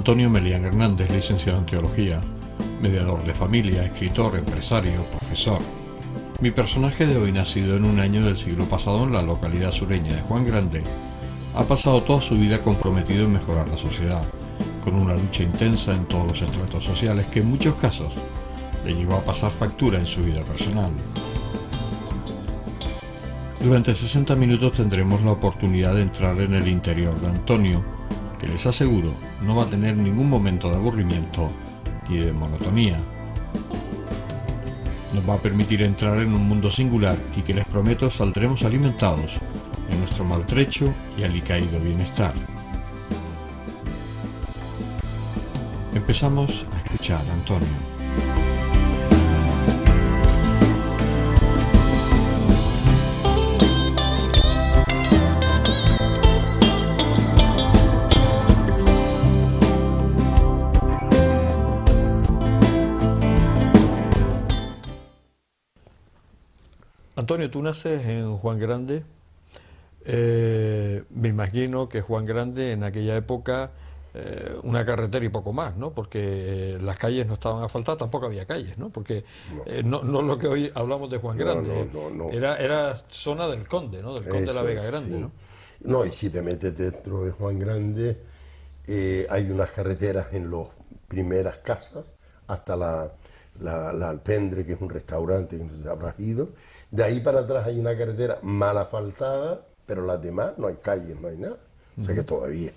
Antonio Melián Hernández, licenciado en Teología, mediador de familia, escritor, empresario, profesor. Mi personaje de hoy, nacido en un año del siglo pasado en la localidad sureña de Juan Grande, ha pasado toda su vida comprometido en mejorar la sociedad, con una lucha intensa en todos los estratos sociales que en muchos casos le llegó a pasar factura en su vida personal. Durante 60 minutos tendremos la oportunidad de entrar en el interior de Antonio, que les aseguro no va a tener ningún momento de aburrimiento ni de monotonía. Nos va a permitir entrar en un mundo singular y que les prometo saldremos alimentados de nuestro maltrecho y alicaído bienestar. Empezamos a escuchar a Antonio. Antonio, tú naces en Juan Grande. Me imagino que Juan Grande en aquella época, una carretera y poco más, ¿no? Porque las calles no estaban asfaltadas, tampoco había calles, ¿no? Porque no lo que hoy hablamos de Juan Grande, no. Era zona del Conde, ¿no? Del Conde de la Vega Grande, sí. ¿no? No, y si te metes dentro de Juan Grande, hay unas carreteras en las primeras casas, hasta la Alpendre, que es un restaurante que no sé si habrás ido. De ahí para atrás hay una carretera mal asfaltada, pero las demás no hay calles, no hay nada. O sea que todavía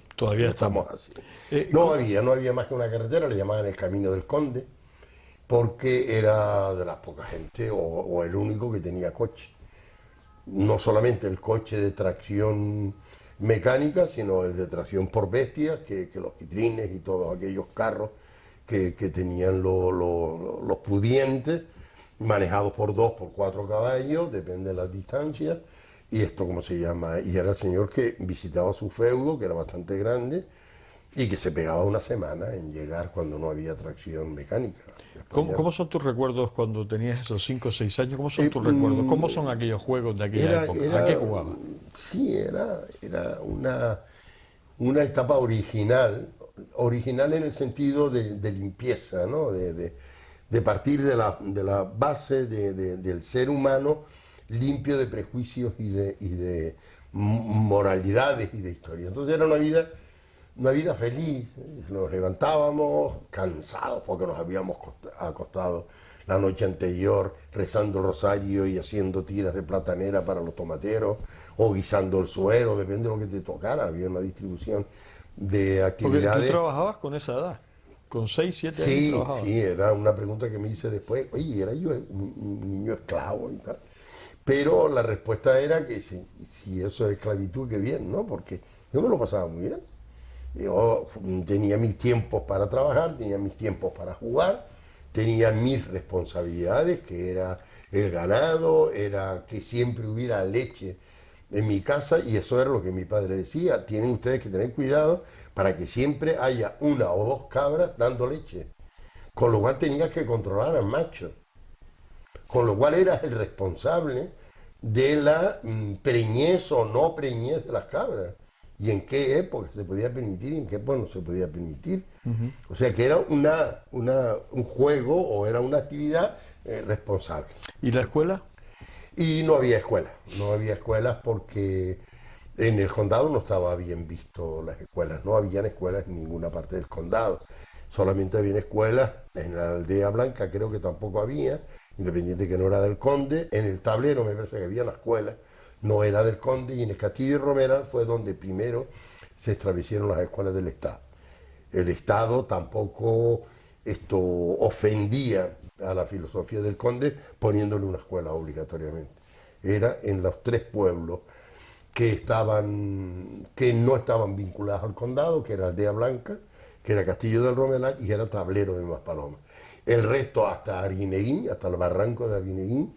estamos así. No había más que una carretera, le llamaban el Camino del Conde, porque era de las pocas gente o el único que tenía coche. No solamente el coche de tracción mecánica, sino el de tracción por bestias, que los quitrines y todos aquellos carros que tenían los pudientes, manejados por 2, por 4 caballos, depende de las distancias. Y esto, ¿cómo se llama? Y era el señor que visitaba su feudo, que era bastante grande, y que se pegaba una semana en llegar cuando no había tracción mecánica. ¿Cómo son tus recuerdos cuando tenías esos 5 o 6 años? ¿Cómo son tus recuerdos? ¿Cómo son aquellos juegos de aquella época? ¿A qué jugabas? Sí, era una etapa original en el sentido de limpieza, ¿no? De partir de la base del ser humano limpio de prejuicios y de moralidades y de historia. Entonces era una vida feliz. Nos levantábamos cansados porque nos habíamos acostado la noche anterior rezando el rosario y haciendo tiras de platanera para los tomateros o guisando el suero, depende de lo que te tocara. Había una distribución de actividades. Porque tú trabajabas con esa edad, con 6, 7 años trabajabas. Sí, era una pregunta que me hice después. Oye, ¿era yo un niño esclavo y tal? Pero la respuesta era que si eso es esclavitud, qué bien, ¿no? Porque yo me lo pasaba muy bien. Yo tenía mis tiempos para trabajar, tenía mis tiempos para jugar, tenía mis responsabilidades, que era el ganado, era que siempre hubiera leche en mi casa, y eso era lo que mi padre decía: tienen ustedes que tener cuidado para que siempre haya 1 o 2 cabras dando leche, con lo cual tenías que controlar al macho, con lo cual eras el responsable de la preñez o no preñez de las cabras, y en qué época se podía permitir y en qué época no se podía permitir. O sea que era un juego o era una actividad responsable. ¿Y la escuela? Y no había escuelas porque en el condado no estaba bien visto las escuelas, no habían escuelas en ninguna parte del condado, solamente había escuelas en la Aldea Blanca, creo que tampoco había, independiente que no era del Conde. En el Tablero me parece que había una escuela, no era del Conde, y en el Castillo de Romeral fue donde primero se establecieron las escuelas del Estado. El Estado tampoco ofendía a la filosofía del Conde poniéndole una escuela obligatoriamente. Era en los 3 pueblos que no estaban vinculados al condado, que era Aldea Blanca, que era Castillo del Romeral y que era Tablero de Maspalomas. El resto hasta Arguineguín, hasta el barranco de Arguineguín,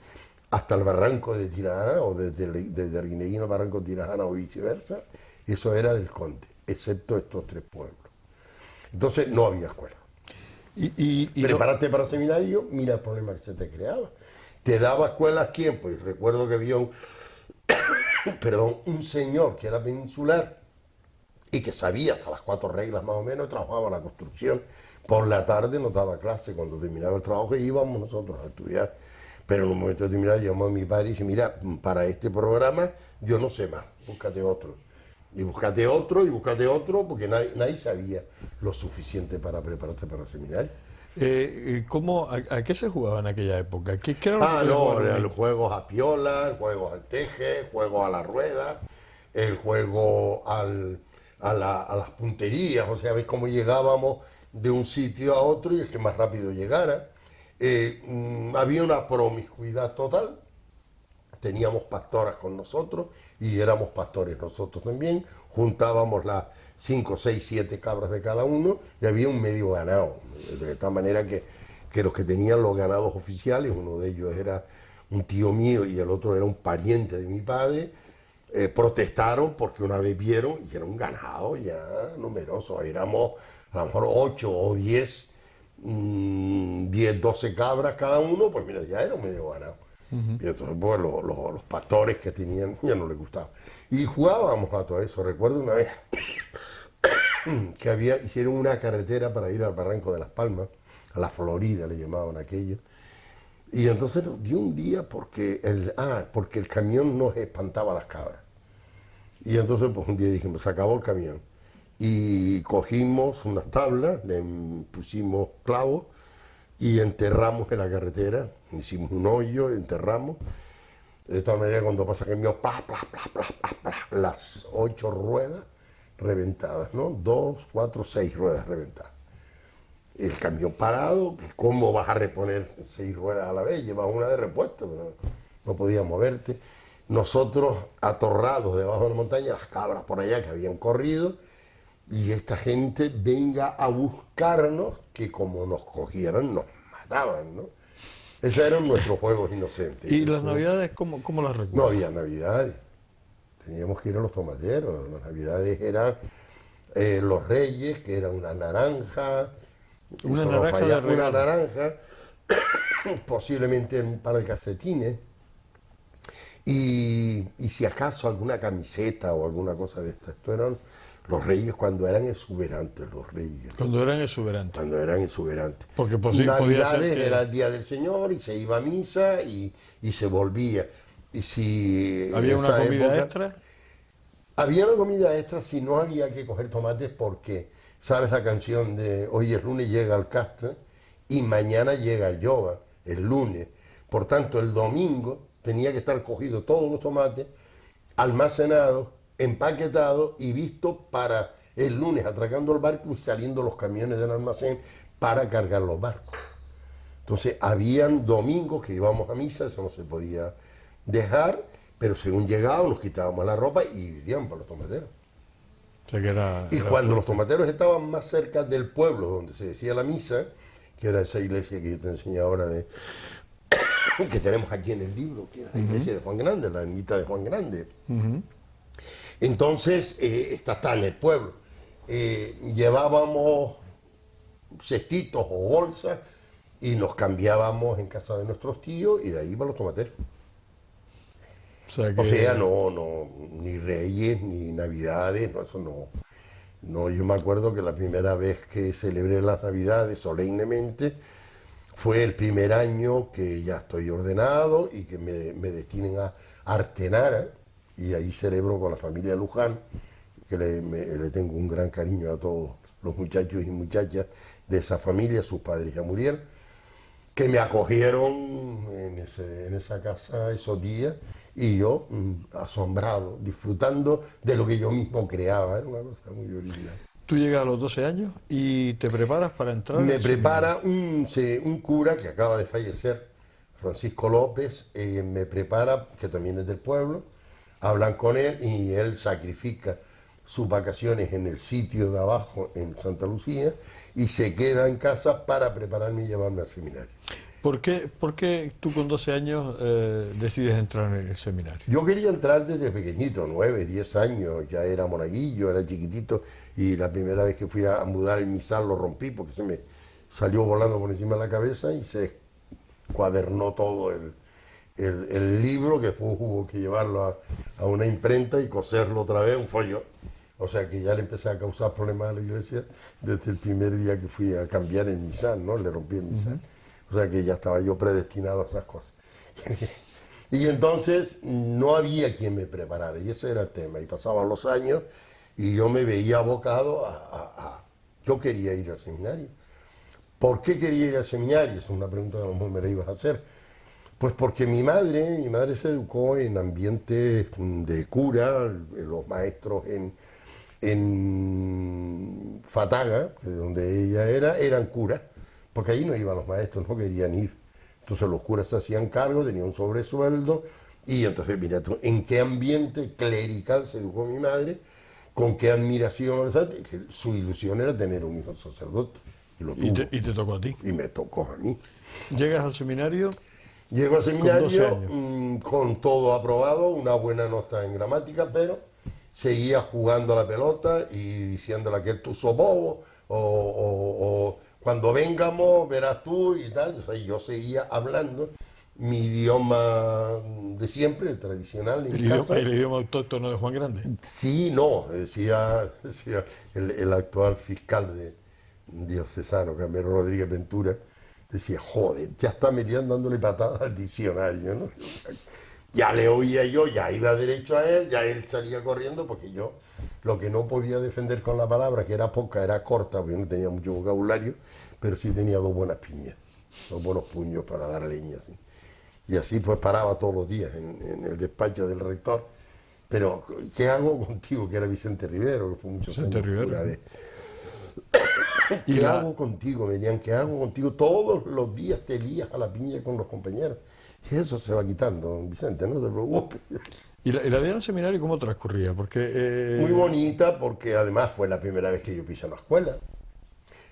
hasta el barranco de Tirajana, o desde Arguineguín al barranco de Tirajana o viceversa, eso era del Conde, excepto estos 3 pueblos. Entonces no había escuela. Prepárate para seminario, mira el problema que se te creaba. Te daba escuelas quién, pues recuerdo que había un señor que era peninsular y que sabía hasta las 4 reglas más o menos, trabajaba en la construcción. Por la tarde nos daba clase, cuando terminaba el trabajo íbamos nosotros a estudiar. Pero en un momento determinado llamó a mi padre y dice, mira, para este programa yo no sé más, búscate otro. Y búscate otro, y búscate otro, porque nadie sabía lo suficiente para prepararse para el seminario. ¿A qué se jugaba en aquella época? ¿Qué era lo que No, jugaban eran ahí? los juegos a piola, juegos al teje, juegos a la rueda, el juego a las punterías, o sea, ves cómo llegábamos de un sitio a otro y el que más rápido llegara. Había una promiscuidad total, teníamos pastoras con nosotros y éramos pastores nosotros también, juntábamos las 5, 6, 7 cabras de cada uno y había un medio ganado, de tal manera que los que tenían los ganados oficiales, uno de ellos era un tío mío y el otro era un pariente de mi padre, protestaron porque una vez vieron y era un ganado ya numeroso, éramos a lo mejor 8 o 10, 10, 12 cabras cada uno, pues mira, ya era un medio ganado. Y entonces pues, los pastores que tenían ya no les gustaba. Y jugábamos a todo eso. Recuerdo una vez que hicieron una carretera para ir al Barranco de las Palmas, a la Florida le llamaban aquello. Y entonces nos dio un día porque el camión nos espantaba a las cabras. Y entonces pues un día dijimos, se acabó el camión. Y cogimos unas tablas, le pusimos clavos y enterramos en la carretera, hicimos un hoyo, enterramos, de tal manera que cuando pasa el camión, plas, plas, plas, plas, plas, plas, las 8 ruedas reventadas, ¿no? 2, 4, 6 ruedas reventadas. El camión parado, ¿cómo vas a reponer 6 ruedas a la vez? Llevas una de repuesto, pero no podías moverte. Nosotros atorrados debajo de la montaña, las cabras por allá que habían corrido, y esta gente venga a buscarnos, que como nos cogieran nos mataban, ¿no? Esos eran nuestros juegos inocentes. ¿Y las navidades cómo las No recuerdas? había navidades, teníamos que ir a los tomateros, las navidades eran los reyes, que era una naranja, Una eso no naranja falla, de regalo. una naranja, posiblemente un par de calcetines, y si acaso alguna camiseta o alguna cosa de esto. Esto eran los reyes cuando eran exuberantes, los reyes. Cuando eran exuberantes. Cuando eran exuberantes. Porque podía Navidades ser que... era el día del Señor y se iba a misa y se volvía. Y si en ¿Había una esa comida época- extra? Había una comida extra si no había que coger tomates porque, ¿sabes la canción de hoy es lunes llega el castre y mañana llega el yoga, el lunes? Por tanto, el domingo tenía que estar cogido todos los tomates, almacenados, empaquetados y vistos para el lunes atracando el barco y saliendo los camiones del almacén para cargar los barcos. Entonces, habían domingos que íbamos a misa, eso no se podía dejar, pero según llegábamos nos quitábamos la ropa y vivíamos por los tomateros. O sea, que Y era cuando los fuerte. tomateros estaban más cerca del pueblo donde se decía la misa, que era esa iglesia que yo te enseñé ahora que tenemos aquí en el libro, que era la iglesia de Juan Grande, la ermita de Juan Grande. Entonces, esta está en el pueblo. Llevábamos cestitos o bolsas y nos cambiábamos en casa de nuestros tíos y de ahí para los tomateros. O O sea, no, ni Reyes, ni Navidades, no, eso no. No, yo me acuerdo que la primera vez que celebré las Navidades solemnemente fue el primer año que ya estoy ordenado y que me destinen a Artenara, y ahí celebro con la familia Luján, que le tengo un gran cariño a todos los muchachos y muchachas de esa familia, sus padres ya murieron, que me acogieron en esa casa esos días y yo asombrado, disfrutando de lo que yo mismo creaba, era una cosa muy original. Tú llegas a los 12 años y te preparas para entrar Me al prepara un cura que acaba de fallecer, Francisco López, me prepara, que también es del pueblo, hablan con él y él sacrifica sus vacaciones en el sitio de abajo en Santa Lucía y se queda en casa para prepararme y llevarme al seminario. ¿Por qué tú con 12 años decides entrar en el seminario? Yo quería entrar desde pequeñito, 9, 10 años, ya era monaguillo, era chiquitito, y la primera vez que fui a mudar el misal lo rompí porque se me salió volando por encima de la cabeza y se cuadernó todo el libro, que después hubo que llevarlo a una imprenta y coserlo otra vez, un folio. O sea que ya le empecé a causar problemas a la iglesia desde el primer día que fui a cambiar el misal, ¿no? Le rompí el misal. O sea que ya estaba yo predestinado a esas cosas. Y entonces no había quien me preparara, y ese era el tema. Y pasaban los años y yo me veía abocado Yo quería ir al seminario. ¿Por qué quería ir al seminario? Es una pregunta que a lo mejor me la ibas a hacer. Pues porque mi madre se educó en ambientes de cura, los maestros en Fataga, que de donde ella era, eran curas, porque allí no iban los maestros, no querían ir. Entonces los curas se hacían cargo, tenían un sobresueldo, y entonces mira tú, en qué ambiente clerical se educó mi madre, con qué admiración, ¿sabes? Su ilusión era tener un hijo sacerdote, y lo tuvo. Y te tocó a ti. Y me tocó a mí. Llegas al seminario. Llego al seminario con con todo aprobado, una buena nota en gramática, pero seguía jugando a la pelota y diciéndole que tú sos bobo, o cuando vengamos verás tú y tal. O sea, yo seguía hablando mi idioma de siempre, el tradicional en casa. El idioma autóctono de Juan Grande. Sí, no, decía el actual fiscal diocesano, Carmelo Rodríguez Ventura, decía, joder, ya está metiendo dándole patadas al diccionario, ¿no? Ya le oía yo, ya iba derecho a él, ya él salía corriendo, porque yo lo que no podía defender con la palabra, que era poca, era corta, porque no tenía mucho vocabulario, pero sí tenía dos buenas piñas, dos buenos puños para dar leña, ¿sí? Y así pues paraba todos los días en el despacho del rector. Pero, ¿qué hago contigo? Que era Vicente Rivero, que fue muchos años cura de... ¿Qué hago contigo? Me decían, ¿qué hago contigo? Todos los días te lías a la piña con los compañeros. Y eso se va quitando, Vicente, no te preocupes. ¿Y la vida en el seminario cómo transcurría? Porque, Muy bonita, porque además fue la primera vez que yo pisé una escuela.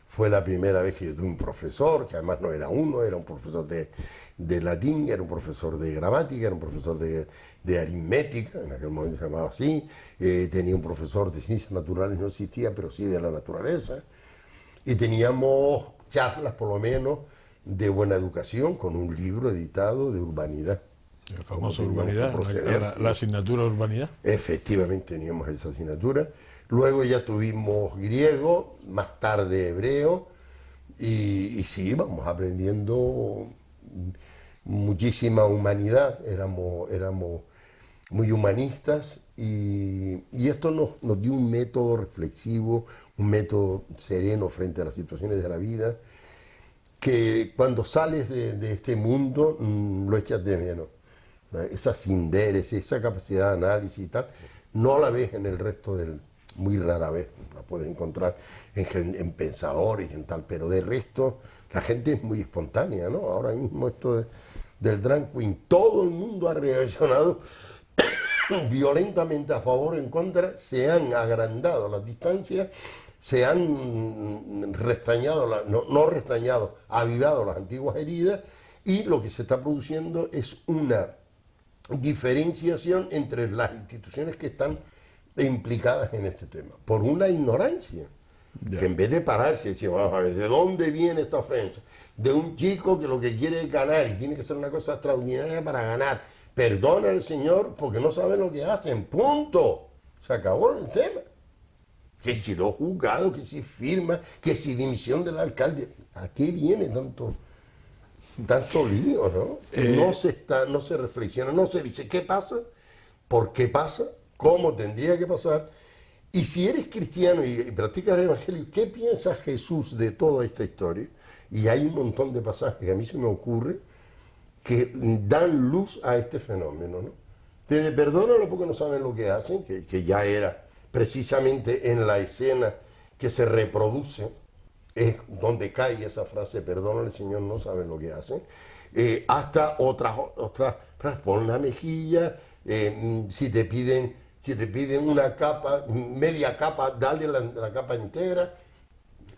Fue la primera vez que yo tuve un profesor, que además no era uno, era un profesor de latín, era un profesor de gramática, era un profesor de aritmética, en aquel momento se llamaba así. Tenía un profesor de ciencias naturales, no existía, pero sí de la naturaleza. Y teníamos charlas, por lo menos, de buena educación, con un libro editado de urbanidad. La famosa urbanidad, la asignatura de urbanidad. Efectivamente teníamos esa asignatura. Luego ya tuvimos griego, más tarde hebreo, y sí, íbamos aprendiendo muchísima humanidad, éramos muy humanistas, y esto nos dio un método reflexivo, un método sereno frente a las situaciones de la vida, que cuando sales de este mundo lo echas de menos. Esa sindéresis, esa capacidad de análisis y tal, no la ves en el resto muy rara vez, la puedes encontrar en pensadores y en tal, pero de resto la gente es muy espontánea, ¿no? Ahora mismo esto del drag queen, todo el mundo ha reaccionado violentamente a favor o en contra, se han agrandado las distancias, se han restañado, no restañado, avivado las antiguas heridas, y lo que se está produciendo es una diferenciación entre las instituciones que están implicadas en este tema, por una ignorancia. Que en vez de pararse y decir, vamos a ver, ¿de dónde viene esta ofensa? De un chico que lo que quiere es ganar y tiene que ser una cosa extraordinaria para ganar. Perdona al Señor porque no saben lo que hacen, punto. Se acabó el tema. Que si lo juzgado, que si firma, que si dimisión del alcalde. ¿A qué viene tanto lío, no? No se reflexiona, no se dice qué pasa, por qué pasa, cómo tendría que pasar. Y si eres cristiano y practicas el evangelio, ¿qué piensa Jesús de toda esta historia? Y hay un montón de pasajes que a mí se me ocurre que dan luz a este fenómeno, ¿no? Desde perdónalo porque no saben lo que hacen, que ya era precisamente en la escena que se reproduce, es donde cae esa frase, perdónale Señor, no saben lo que hacen, hasta otras, pon la mejilla, si te piden una capa, media capa, dale la capa entera.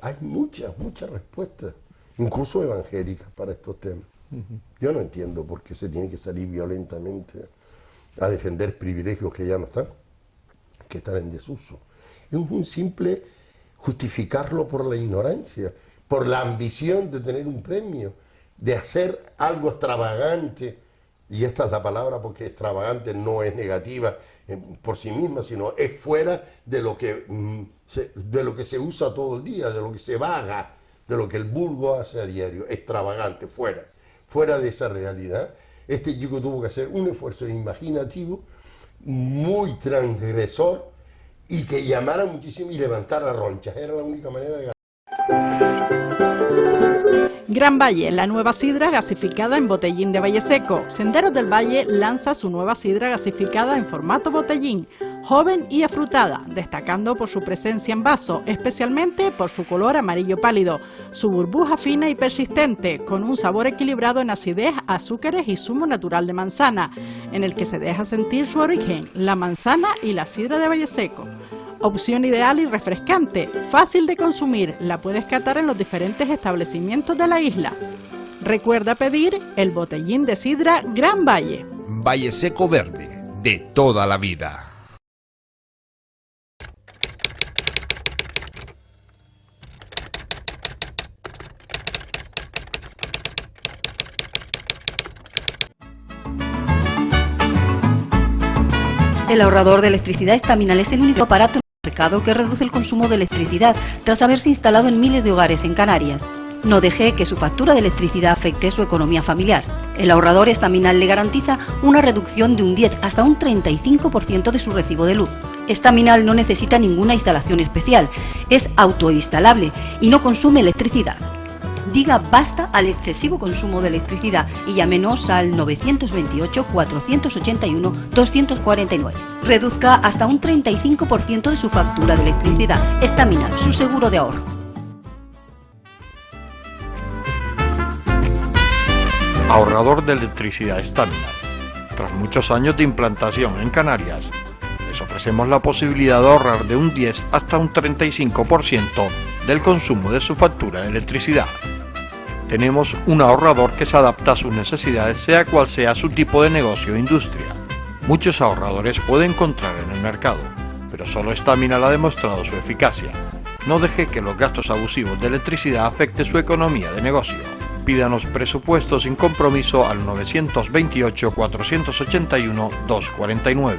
Hay muchas respuestas, incluso evangélicas, para estos temas. Yo no entiendo por qué se tiene que salir violentamente a defender privilegios que ya no están, que están en desuso. Es un simple justificarlo por la ignorancia, por la ambición de tener un premio, de hacer algo extravagante, y esta es la palabra porque extravagante no es negativa, por sí misma, sino es fuera de lo que, de lo que se usa todo el día, de lo que se vaga, de lo que el vulgo hace a diario, extravagante, fuera de esa realidad. Este chico tuvo que hacer un esfuerzo imaginativo muy transgresor y que llamara muchísimo y levantara ronchas. Era la única manera de ganar. Gran Valle, la nueva sidra gasificada en botellín de Valle Seco. Senderos del Valle lanza su nueva sidra gasificada en formato botellín, joven y afrutada, destacando por su presencia en vaso, especialmente por su color amarillo pálido, su burbuja fina y persistente, con un sabor equilibrado en acidez, azúcares y zumo natural de manzana, en el que se deja sentir su origen, la manzana y la sidra de Valle Seco. Opción ideal y refrescante, fácil de consumir, la puedes catar en los diferentes establecimientos de la isla. Recuerda pedir el botellín de sidra Gran Valle. Valle Seco Verde, de toda la vida. El ahorrador de electricidad Estaminal es el único aparato en el mercado que reduce el consumo de electricidad tras haberse instalado en miles de hogares en Canarias. No deje que su factura de electricidad afecte su economía familiar. El ahorrador Estaminal le garantiza una reducción de un 10 hasta un 35% de su recibo de luz. Estaminal no necesita ninguna instalación especial, es autoinstalable y no consume electricidad. Diga basta al excesivo consumo de electricidad y llámenos al 928-481-249. Reduzca hasta un 35% de su factura de electricidad. Estaminal, su seguro de ahorro. Ahorrador de electricidad Estaminal. Tras muchos años de implantación en Canarias, les ofrecemos la posibilidad de ahorrar de un 10 hasta un 35% del consumo de su factura de electricidad. Tenemos un ahorrador que se adapta a sus necesidades, sea cual sea su tipo de negocio o industria. Muchos ahorradores puede encontrar en el mercado, pero solo Estaminal ha demostrado su eficacia. No deje que los gastos abusivos de electricidad afecten su economía de negocio. Pídanos presupuesto sin compromiso al 928-481-249.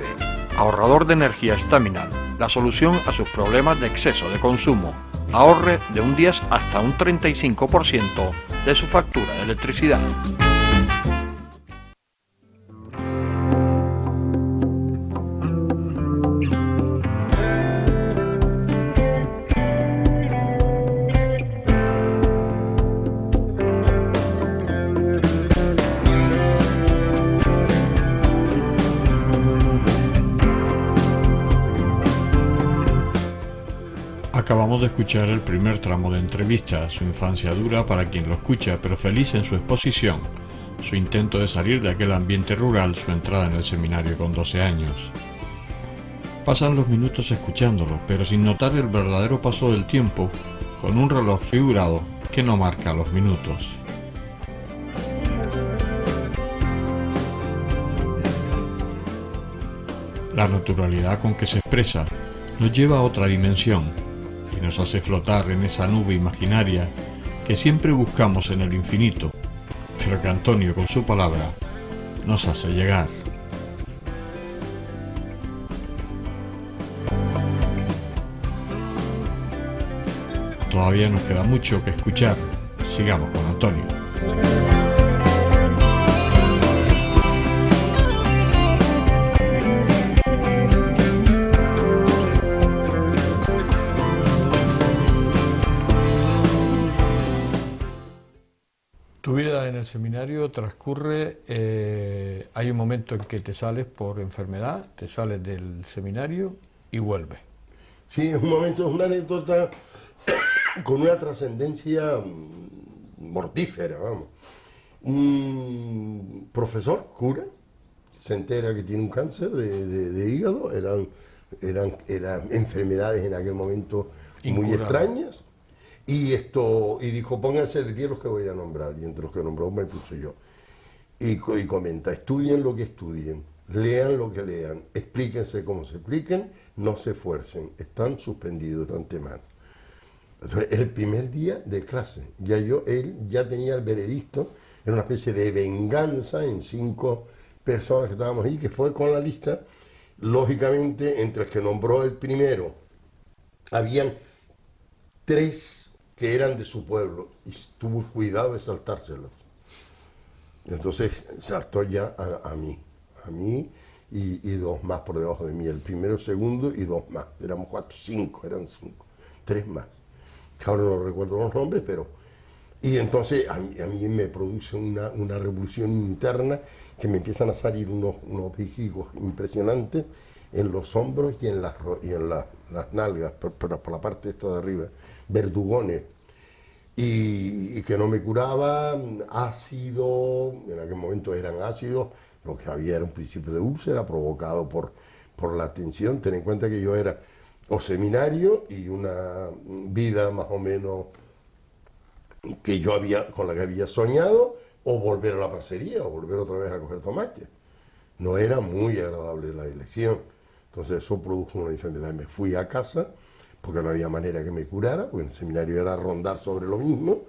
Ahorrador de energía Estaminal, la solución a sus problemas de exceso de consumo. Ahorre de un 10 hasta un 35% de su factura de electricidad. Acabamos de escuchar el primer tramo de entrevista, su infancia dura para quien lo escucha, pero feliz en su exposición, su intento de salir de aquel ambiente rural, su entrada en el seminario con 12 años. Pasan los minutos escuchándolo, pero sin notar el verdadero paso del tiempo, con un reloj figurado que no marca los minutos. La naturalidad con que se expresa nos lleva a otra dimensión, y nos hace flotar en esa nube imaginaria que siempre buscamos en el infinito, pero que Antonio con su palabra nos hace llegar. Todavía nos queda mucho que escuchar. Sigamos con Antonio. Tu vida en el seminario transcurre, hay un momento en que te sales por enfermedad, te sales del seminario y vuelves. Sí, es un momento, es una anécdota con una trascendencia mortífera, vamos. Un profesor, cura, se entera que tiene un cáncer de hígado, eran enfermedades en aquel momento muy extrañas. Y dijo, pónganse de pie los que voy a nombrar, y entre los que nombró me puse yo. Y comenta, estudien lo que estudien, lean lo que lean, explíquense cómo se expliquen, no se esfuercen, están suspendidos de antemano. Entonces, el primer día de clase, él ya tenía el veredicto, era una especie de venganza en 5 personas que estábamos ahí, que fue con la lista, Lógicamente, entre el que nombró el primero, habían 3 que eran de su pueblo y tuvo cuidado de saltárselos. Entonces saltó ya a mí y 2 más por debajo de mí, el primero, segundo y 2 más. Éramos 4, 5, eran 5, 3 más. Ahora no recuerdo los nombres, pero... Y entonces a mí me produce una revolución interna que me empiezan a salir unos vejigos impresionantes en los hombros y en las nalgas, pero por la parte esta de arriba, verdugones. Y que no me curaba, ácido, en aquel momento eran ácidos, lo que había era un principio de úlcera provocado por la tensión. Ten en cuenta que yo era o seminario y una vida más o menos que con la que había soñado, o volver a la parcería, o volver otra vez a coger tomate. No era muy agradable la elección. Entonces eso produjo una enfermedad. Me fui a casa, porque no había manera que me curara, porque en el seminario era rondar sobre lo mismo,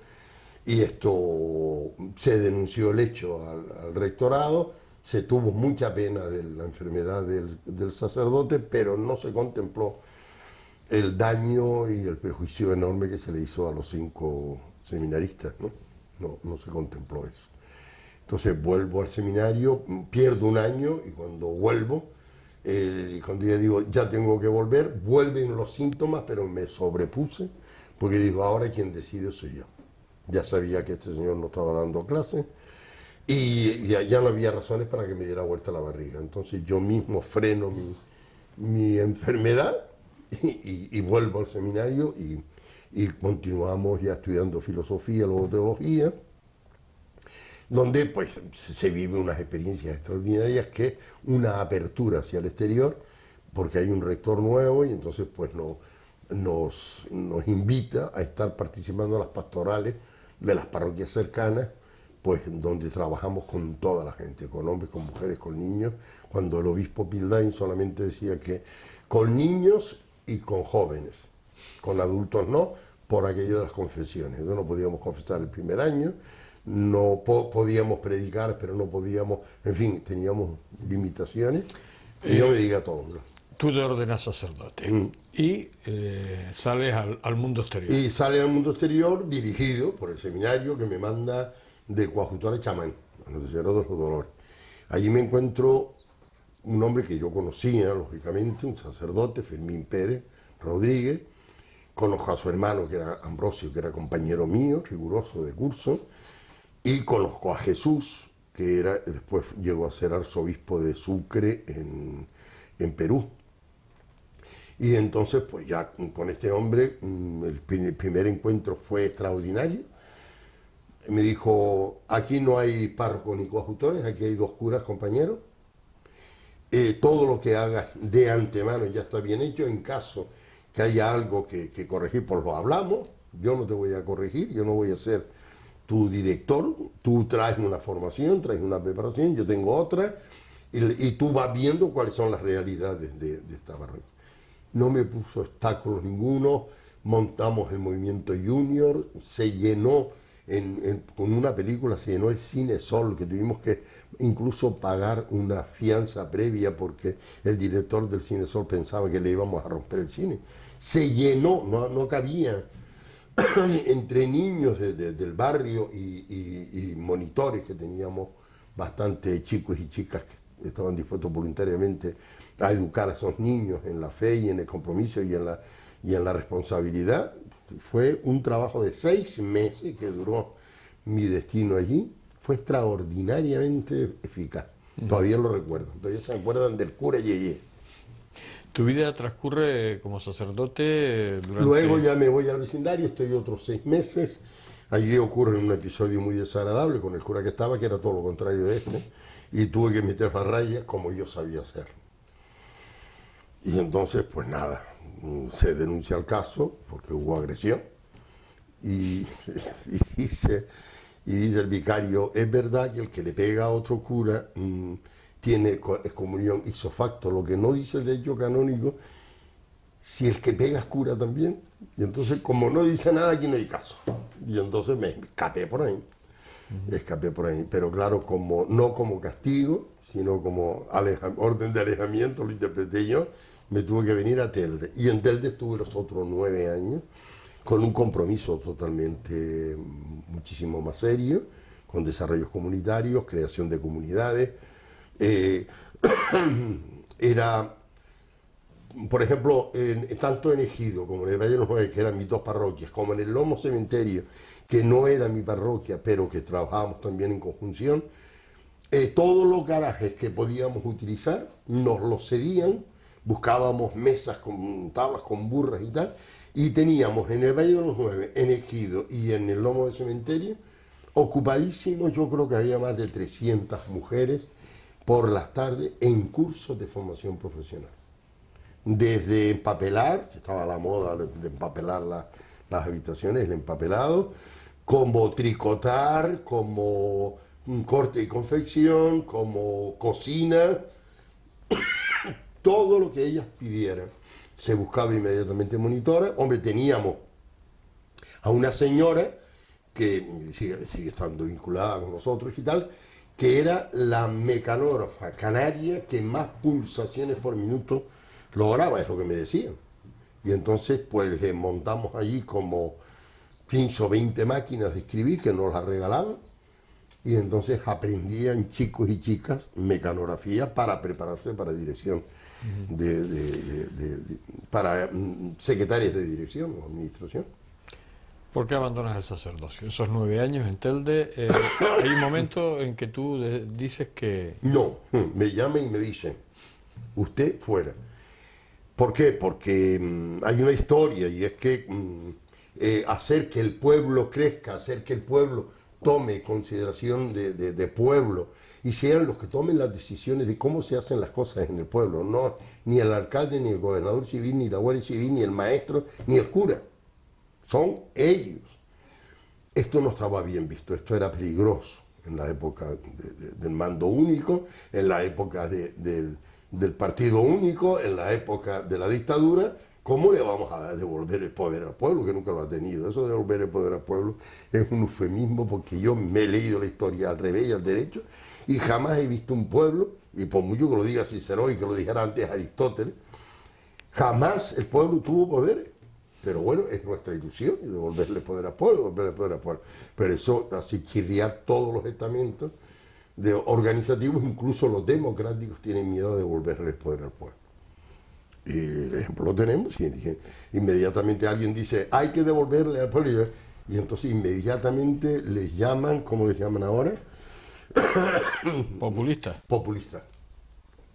y esto se denunció el hecho al rectorado, se tuvo mucha pena de la enfermedad del sacerdote, pero no se contempló el daño y el perjuicio enorme que se le hizo a los 5 seminaristas, no se contempló eso. Entonces vuelvo al seminario, pierdo un año, y cuando vuelvo, cuando ya digo, ya tengo que volver, vuelven los síntomas, pero me sobrepuse, porque digo, ahora quien decide soy yo. Ya sabía que este señor no estaba dando clases, y ya no había razones para que me diera vuelta la barriga. Entonces yo mismo freno mi enfermedad, y vuelvo al seminario, y continuamos ya estudiando filosofía, luego teología, donde pues se vive unas experiencias extraordinarias, que una apertura hacia el exterior, porque hay un rector nuevo, y entonces pues nos invita a estar participando en las pastorales de las parroquias cercanas, pues donde trabajamos con toda la gente, con hombres, con mujeres, con niños, cuando el obispo Pildain solamente decía que con niños y con jóvenes, con adultos no, por aquello de las confesiones. No podíamos confesar el primer año, no podíamos predicar, pero no podíamos, en fin, teníamos limitaciones, y yo me diga todo. Tú te ordenas sacerdote y sales al mundo exterior. Y sale al mundo exterior dirigido por el seminario que me manda de Coadjutor a Chamán, a Nuestra Señora de los Dolores. Allí me encuentro un hombre que yo conocía, lógicamente, un sacerdote, Fermín Pérez Rodríguez. Conozco a su hermano, que era Ambrosio, que era compañero mío, riguroso de curso, y conozco a Jesús, que después llegó a ser arzobispo de Sucre en Perú. Y entonces, pues ya con este hombre, el primer encuentro fue extraordinario. Me dijo, aquí no hay párrocos ni coadjutores, aquí hay 2 curas, compañeros. Todo lo que hagas de antemano ya está bien hecho. En caso que haya algo que corregir, pues lo hablamos. Yo no te voy a corregir, yo no voy a ser tu director. Tú traes una formación, traes una preparación, yo tengo otra, y tú vas viendo cuáles son las realidades de esta parroquia. No me puso obstáculos ninguno, montamos el movimiento junior, se llenó, con una película se llenó el Cine Sol, que tuvimos que incluso pagar una fianza previa porque el director del Cine Sol pensaba que le íbamos a romper el cine. Se llenó, no cabía, entre niños del barrio y monitores, que teníamos bastante chicos y chicas que estaban dispuestos voluntariamente a educar a esos niños en la fe y en el compromiso y en la responsabilidad. Fue un trabajo de 6 meses que duró mi destino allí. Fue extraordinariamente eficaz. Todavía lo recuerdo. Todavía se acuerdan del cura Yeye. Tu vida transcurre como sacerdote durante... Luego ya me voy al vecindario, estoy otros 6 meses. Allí ocurre un episodio muy desagradable con el cura que estaba, que era todo lo contrario de este, y tuve que meter las rayas como yo sabía hacer. Y entonces, pues nada, se denuncia el caso porque hubo agresión, y dice el vicario, es verdad que el que le pega a otro cura tiene excomunión ipso facto, lo que no dice el derecho canónico, si el que pega es cura también. Y entonces, como no dice nada, aquí no hay caso. Y entonces me escapé por ahí. escapé por ahí. Pero claro, no como castigo, sino como orden de alejamiento, lo interpreté yo, me tuve que venir a Telde. Y en Telde estuve los otros 9 años, con un compromiso totalmente, muchísimo más serio, con desarrollos comunitarios, creación de comunidades. Era, por ejemplo, tanto en Ejido como en el Valle de los Nueve, que eran mis 2 parroquias, como en el Lomo Cementerio, que no era mi parroquia, pero que trabajábamos también en conjunción, todos los garajes que podíamos utilizar nos los cedían, buscábamos mesas con tablas con burras y tal, y teníamos en el Valle de los Nueve, en Ejido y en el Lomo de Cementerio, ocupadísimos. Yo creo que había más de 300 mujeres por las tardes en cursos de formación profesional. Desde empapelar, que estaba la moda de empapelar las habitaciones, el empapelado, como tricotar, como corte y confección, como cocina, todo lo que ellas pidieran. Se buscaba inmediatamente monitora. Hombre, teníamos a una señora que sigue estando vinculada con nosotros y tal, que era la mecanógrafa canaria que más pulsaciones por minuto lograba, es lo que me decían. Y entonces pues montamos allí como 15 o 20 máquinas de escribir que nos las regalaban, y entonces aprendían chicos y chicas mecanografía para prepararse para dirección, para secretarias de dirección o administración. ¿Por qué abandonas el sacerdocio? Esos 9 años en Telde, hay un momento en que tú dices que... No, me llaman y me dicen, usted fuera. ¿Por qué? Porque hay una historia, y es que hacer que el pueblo crezca, hacer que el pueblo tome consideración de pueblo y sean los que tomen las decisiones de cómo se hacen las cosas en el pueblo, no ni el alcalde, ni el gobernador civil, ni la guardia civil, ni el maestro, ni el cura. Son ellos. Esto no estaba bien visto, esto era peligroso en la época del mando único, en la época del partido único, en la época de la dictadura. ¿Cómo le vamos a devolver el poder al pueblo, que nunca lo ha tenido? Eso de devolver el poder al pueblo es un eufemismo, porque yo me he leído la historia al revés y al derecho, y jamás he visto un pueblo, y por mucho que lo diga Cicerón y que lo dijera antes Aristóteles, jamás el pueblo tuvo poderes. Pero bueno, es nuestra ilusión devolverle poder al pueblo, devolverle poder al pueblo. Pero eso hace chirriar todos los estamentos organizativos, incluso los democráticos tienen miedo de devolverle el poder al pueblo. Y el ejemplo lo tenemos, y inmediatamente alguien dice, hay que devolverle al pueblo, y entonces inmediatamente les llaman, ¿cómo les llaman ahora? Populistas. Populistas,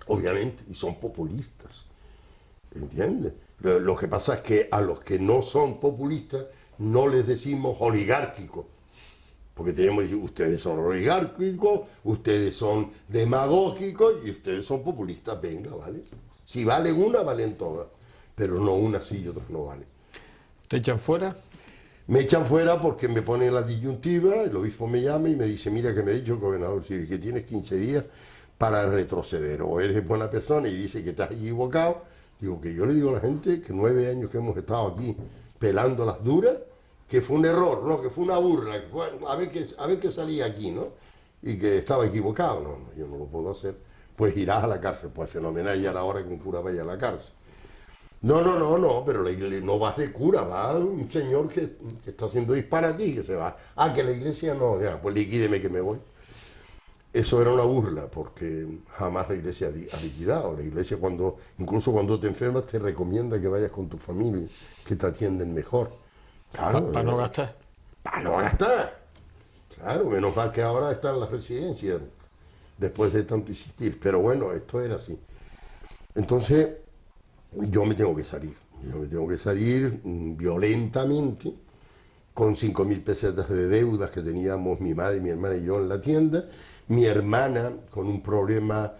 obviamente, y son populistas, ¿entiendes? Lo que pasa es que a los que no son populistas no les decimos oligárquicos, porque tenemos que decir, ustedes son oligárquicos, ustedes son demagógicos y ustedes son populistas. Venga, vale. Si valen una, valen todas, pero no una sí y otras no valen. ¿Te echan fuera? Me echan fuera porque me ponen la disyuntiva, el obispo me llama y me dice, mira que me ha dicho el gobernador civil que tienes 15 días para retroceder, o eres buena persona y dice que te has equivocado. Digo, que yo le digo a la gente que 9 años que hemos estado aquí pelando las duras, que fue un error, no, que fue una burla, que fue a ver qué salía aquí, ¿no? Y que estaba equivocado. No, yo no lo puedo hacer. Pues irás a la cárcel. Pues fenomenal, ya era hora que un cura vaya a la cárcel. No, pero la iglesia no vas de cura, va un señor que está haciendo disparate y que se va. Ah, que la iglesia no, ya, pues liquídeme que me voy. Eso era una burla, porque jamás la iglesia ha liquidado. La iglesia, incluso cuando te enfermas, te recomienda que vayas con tu familia, que te atienden mejor. Claro, para no gastar. Para no gastar. Claro, menos mal que ahora están en las residencias, después de tanto insistir. Pero bueno, esto era así. Entonces, yo me tengo que salir. Yo me tengo que salir violentamente, con 5.000 pesetas de deudas que teníamos mi madre, mi hermana y yo en la tienda. Mi hermana, con un problema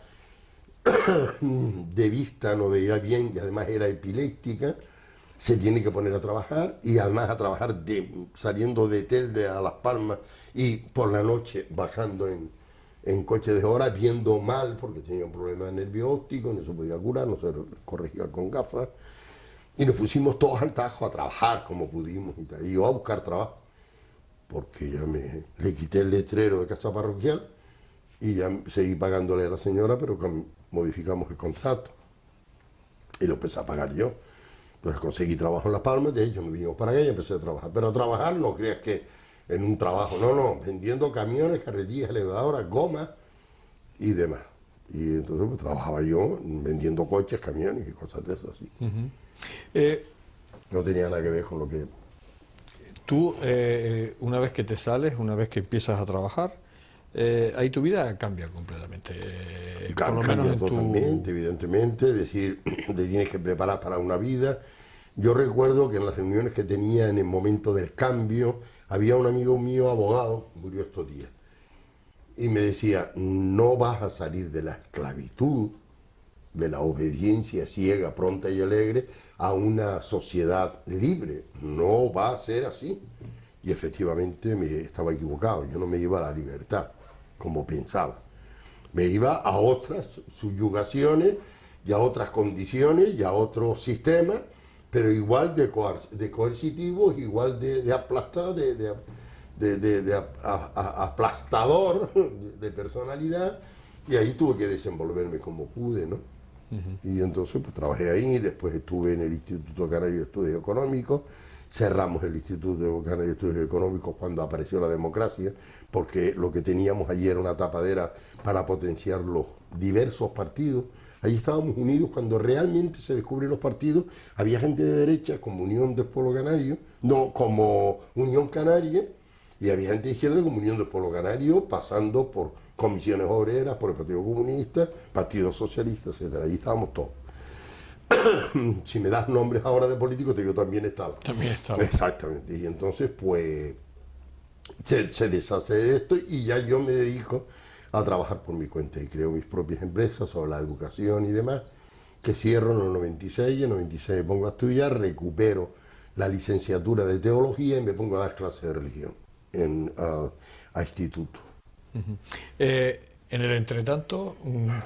de vista, no veía bien y además era epiléptica, se tiene que poner a trabajar, y además a trabajar saliendo de Telde a Las Palmas y por la noche bajando en coche de horas, viendo mal porque tenía un problema de nervio óptico, no se podía curar, no se corregía con gafas, y nos pusimos todos al tajo a trabajar como pudimos y tal, y yo a buscar trabajo. porque ya le quité el letrero de casa parroquial y ya seguí pagándole a la señora, pero modificamos el contrato y lo empecé a pagar yo. Entonces conseguí trabajo en Las Palmas, de hecho me vine para acá y empecé a trabajar. Pero a trabajar no creas que en un trabajo, no, vendiendo camiones, carretillas, elevadoras, gomas y demás. Y entonces pues, trabajaba yo vendiendo coches, camiones y cosas de eso así. No tenía nada que ver con lo que... Tú, una vez que te sales, una vez que empiezas a trabajar, ahí tu vida cambia completamente. Por lo menos cambia totalmente, evidentemente. Es decir, te tienes que preparar para una vida. Yo recuerdo que en las reuniones que tenía en el momento del cambio, había un amigo mío, abogado, murió estos días, y me decía, no vas a salir de la esclavitud, de la obediencia ciega, pronta y alegre, a una sociedad libre. No va a ser así. Y efectivamente me estaba equivocado. Yo no me iba a la libertad, como pensaba. Me iba a otras subyugaciones y a otras condiciones y a otros sistemas, pero igual de coercitivos, igual de aplastador de personalidad. Y ahí tuve que desenvolverme como pude, ¿no? Y entonces pues trabajé ahí, después estuve en el Instituto Canario de Estudios Económicos, cerramos el Instituto Canario de Estudios Económicos cuando apareció la democracia, porque lo que teníamos allí era una tapadera para potenciar los diversos partidos. Allí estábamos unidos cuando realmente se descubrieron los partidos, había gente de derecha como Unión del Pueblo Canario, no, como Unión Canaria, y había gente de izquierda como Unión del Pueblo Canario, pasando por Comisiones Obreras, por el Partido Comunista, Partido Socialista, etc. Allí estábamos todos. Si me das nombres ahora de políticos, yo también estaba. También estaba. Exactamente. Y entonces, pues, se deshace de esto y ya yo me dedico a trabajar por mi cuenta y creo mis propias empresas sobre la educación y demás, que cierro en el 96, y en el 96 me pongo a estudiar, recupero la licenciatura de teología y me pongo a dar clases de religión a instituto. En el entretanto,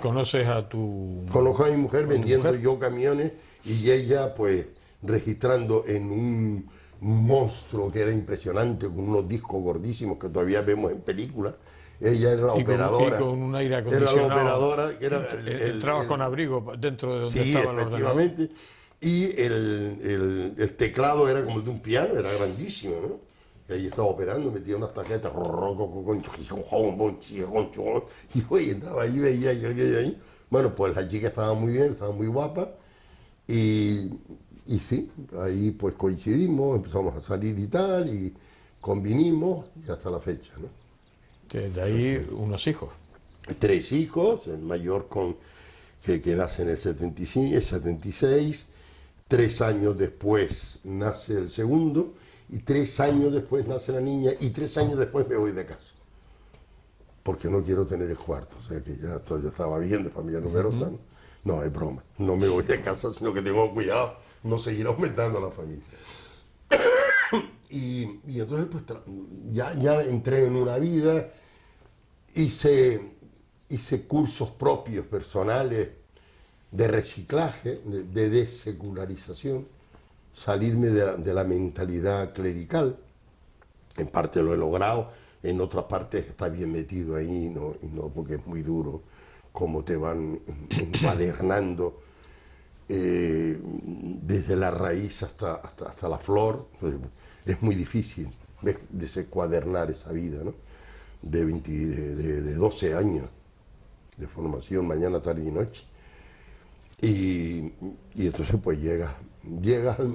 ¿conoces a tu...? Conozco a mi mujer vendiendo yo camiones y ella pues registrando en un monstruo que era impresionante, con unos discos gordísimos que todavía vemos en películas. Ella era la operadora. Y con un aire acondicionado. Era la operadora. Que era entrabas con abrigo dentro de donde sí, estaba el ordenador. efectivamente. Y el teclado era como el de un piano, era grandísimo, ¿no? Y ahí estaba operando, metía unas tarjetas, y oye, entraba ahí, veía yo aquello ahí. Bueno, pues la chica estaba muy bien, estaba muy guapa, y sí, ahí pues coincidimos, empezamos a salir y tal, y convinimos, y hasta la fecha, ¿no? De ahí unos hijos. 3 hijos, el mayor que nace en el 76, 3 años después nace el segundo, y 3 años después nace la niña, y 3 años después me voy de casa. Porque no quiero tener el cuarto, o sea que ya yo estaba bien de familia numerosa. No, es broma, no me voy de casa, sino que tengo cuidado, no seguir aumentando la familia. Y entonces pues ya entré en una vida, hice cursos propios, personales, de reciclaje, de desecularización, salirme de la mentalidad clerical. En parte lo he logrado, en otras partes está bien metido ahí, y no porque es muy duro, como te van encuadernando desde la raíz hasta la flor. Es muy difícil desencuadernar esa vida, ¿no? De 12 años de formación, mañana, tarde y noche. Y entonces pues llegas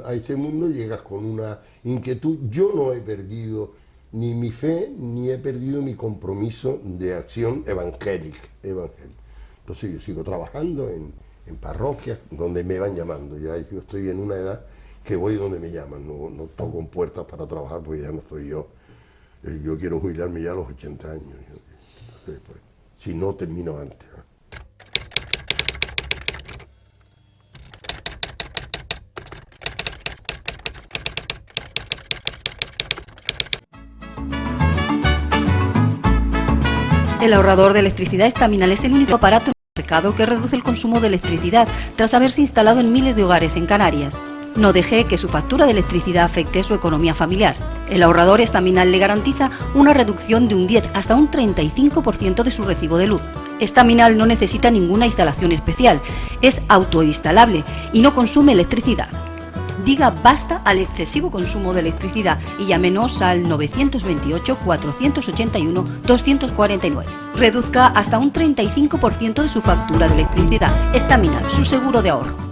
a este mundo, llegas con una inquietud. Yo no he perdido ni mi fe, ni he perdido mi compromiso de acción evangélica. Entonces yo sigo trabajando en parroquias donde me van llamando. Ya yo estoy en una edad que voy donde me llaman, no toco en puertas para trabajar porque ya no estoy yo. Yo quiero jubilarme ya a los 80 años. Entonces, pues, si no, termino antes, ¿no? El ahorrador de electricidad Estaminal es el único aparato en el mercado que reduce el consumo de electricidad tras haberse instalado en miles de hogares en Canarias. No deje que su factura de electricidad afecte su economía familiar. El ahorrador estaminal le garantiza una reducción de un 10 hasta un 35% de su recibo de luz. Estaminal no necesita ninguna instalación especial, es autoinstalable y no consume electricidad. Diga basta al excesivo consumo de electricidad y llámenos al 928-481-249. Reduzca hasta un 35% de su factura de electricidad. Estaminal, su seguro de ahorro.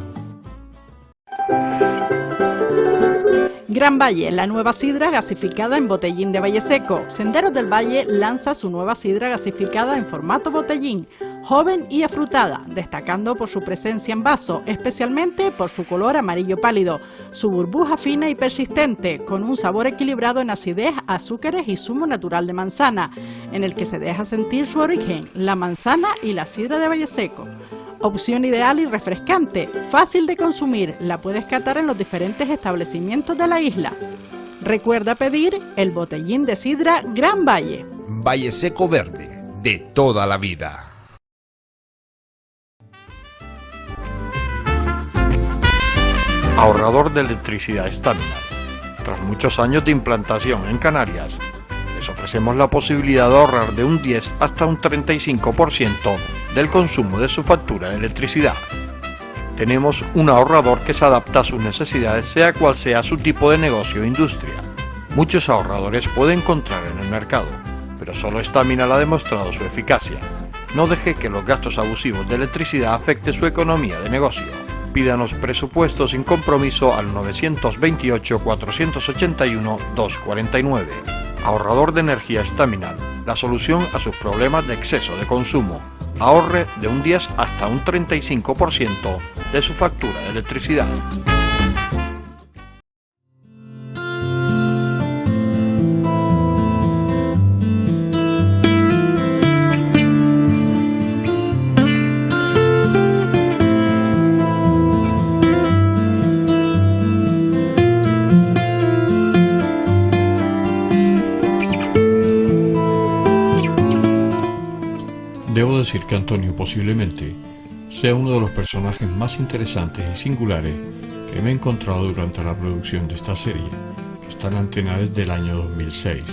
Gran Valle, la nueva sidra gasificada en botellín de Valle Seco. Senderos del Valle lanza su nueva sidra gasificada en formato botellín, joven y afrutada, destacando por su presencia en vaso, especialmente por su color amarillo pálido, su burbuja fina y persistente, con un sabor equilibrado en acidez, azúcares y zumo natural de manzana, en el que se deja sentir su origen, la manzana y la sidra de Valle Seco. Opción ideal y refrescante, fácil de consumir, la puedes catar en los diferentes establecimientos de la isla. Recuerda pedir el botellín de sidra Gran Valle. Valle Seco Verde, de toda la vida. Ahorrador de electricidad Staminar. Tras muchos años de implantación en Canarias, les ofrecemos la posibilidad de ahorrar de un 10 hasta un 35% del consumo de su factura de electricidad. Tenemos un ahorrador que se adapta a sus necesidades, sea cual sea su tipo de negocio o industria. Muchos ahorradores puede encontrar en el mercado, pero solo Staminar ha demostrado su eficacia. No deje que los gastos abusivos de electricidad afecten su economía de negocio. Pídanos presupuesto sin compromiso al 928-481-249. Ahorrador de energía Staminar, la solución a sus problemas de exceso de consumo. Ahorre de un 10 hasta un 35% de su factura de electricidad. Debo decir que Antonio posiblemente sea uno de los personajes más interesantes y singulares que me he encontrado durante la producción de esta serie, que está en antena desde el año 2006.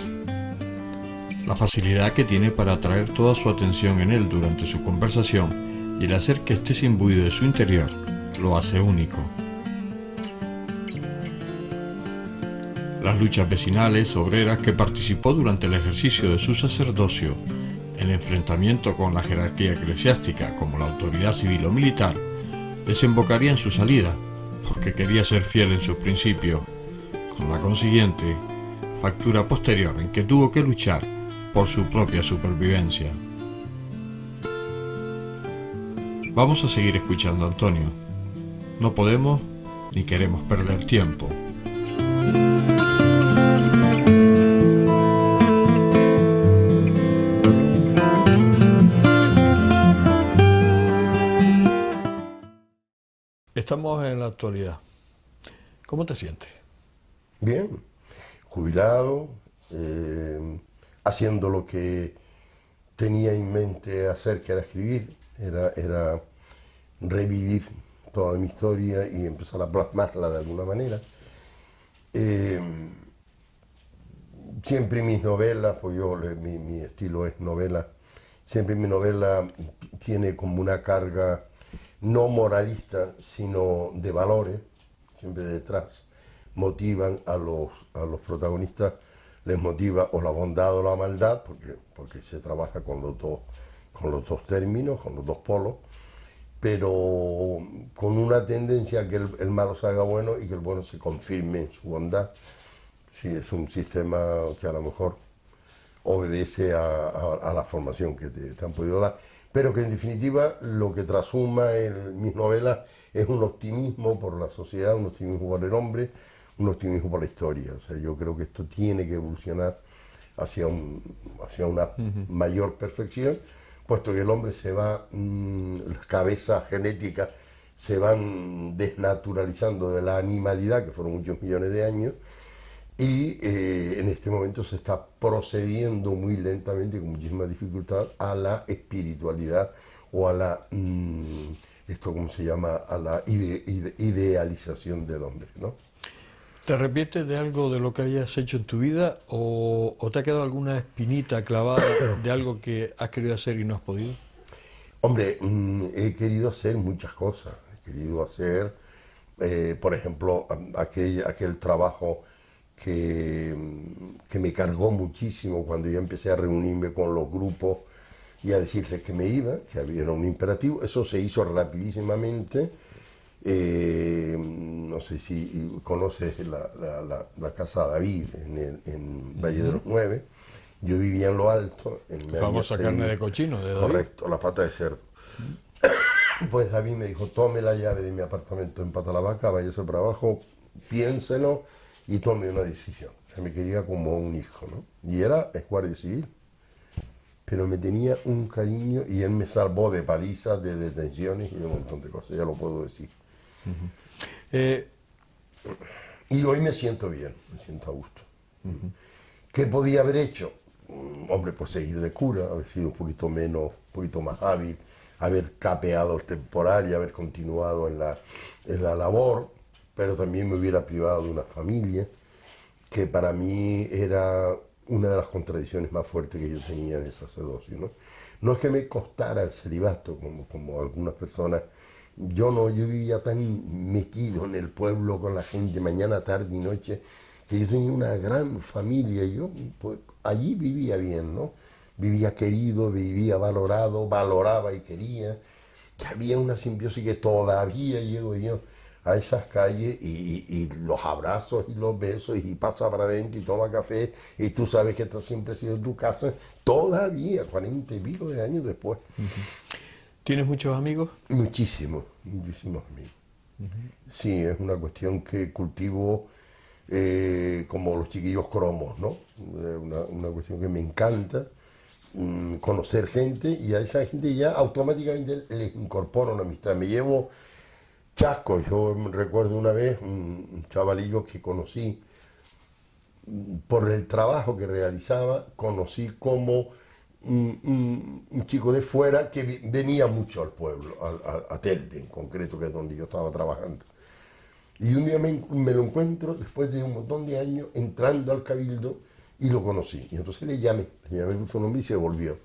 La facilidad que tiene para atraer toda su atención en él durante su conversación y el hacer que estés imbuido de su interior lo hace único. Las luchas vecinales, obreras que participó durante el ejercicio de su sacerdocio, el enfrentamiento con la jerarquía eclesiástica como la autoridad civil o militar, desembocaría en su salida, porque quería ser fiel en sus principios, con la consiguiente factura posterior en que tuvo que luchar por su propia supervivencia. Vamos a seguir escuchando a Antonio. No podemos ni queremos perder tiempo. Estamos en la actualidad. ¿Cómo te sientes? Bien, jubilado, haciendo lo que tenía en mente hacer, que era escribir, era revivir toda mi historia y empezar a plasmarla de alguna manera. Siempre mis novelas, pues mi estilo es novela, siempre mi novela tiene como una carga no moralista, sino de valores, siempre detrás, motivan a los protagonistas, les motiva o la bondad o la maldad, porque se trabaja con los dos términos, con los dos polos, pero con una tendencia a que el malo se haga bueno y que el bueno se confirme en su bondad. Sí, es un sistema que a lo mejor obedece a la formación que te han podido dar, pero que en definitiva lo que trasuma en mis novelas es un optimismo por la sociedad, un optimismo por el hombre, un optimismo por la historia. O sea, yo creo que esto tiene que evolucionar hacia una mayor perfección, puesto que el hombre se va, las cabezas genéticas se van desnaturalizando de la animalidad, que fueron muchos millones de años, y en este momento se está procediendo muy lentamente, con muchísima dificultad, a la espiritualidad o a la esto, ¿cómo se llama?, a la idealización del hombre, ¿no? ¿Te arrepientes de algo de lo que hayas hecho en tu vida o te ha quedado alguna espinita clavada de algo que has querido hacer y no has podido? Hombre, he querido hacer muchas cosas. He querido hacer, por ejemplo, aquel trabajo que me cargó muchísimo cuando yo empecé a reunirme con los grupos y a decirles que me iba, que había un imperativo. Eso se hizo rapidísimamente. No sé si conoces la Casa David en Valle de los Nueve. Yo vivía en lo alto. La famosa carne de cochino de David. Correcto, la pata de cerdo. Pues David me dijo, tome la llave de mi apartamento en Patalavaca, váyase para abajo, piénselo y tome una decisión. Me quería como un hijo, ¿no? Y era guardia civil. Pero me tenía un cariño y él me salvó de palizas, de detenciones y de un montón de cosas, ya lo puedo decir. Y hoy me siento bien, me siento a gusto. ¿Qué podía haber hecho? Hombre, pues seguir de cura, haber sido un poquito menos, un poquito más hábil, haber capeado el temporal y haber continuado en la labor, pero también me hubiera privado de una familia, que para mí era una de las contradicciones más fuertes que yo tenía en el sacerdocio, ¿no? No es que me costara el celibato, como algunas personas. Yo vivía tan metido en el pueblo con la gente, mañana, tarde y noche, que yo tenía una gran familia y yo pues, allí vivía bien, ¿no? Vivía querido, vivía valorado, valoraba y quería. Que había una simbiosis que todavía llego yo a esas calles y los abrazos y los besos y pasa para adentro y toma café y tú sabes que esta siempre ha sido tu casa, todavía, 40 y pico de años después. ¿Tienes muchos amigos? Muchísimos, muchísimos amigos. Sí, es una cuestión que cultivo como los chiquillos cromos, ¿no? Una cuestión que me encanta, conocer gente y a esa gente ya automáticamente les incorporo una amistad. Me llevo chascos. Yo recuerdo una vez un chavalillo que conocí por el trabajo que realizaba, conocí como un chico de fuera que venía mucho al pueblo, a Telde en concreto, que es donde yo estaba trabajando. Y un día me lo encuentro, después de un montón de años, entrando al Cabildo, y lo conocí. Y entonces le llamé por su nombre y se volvió.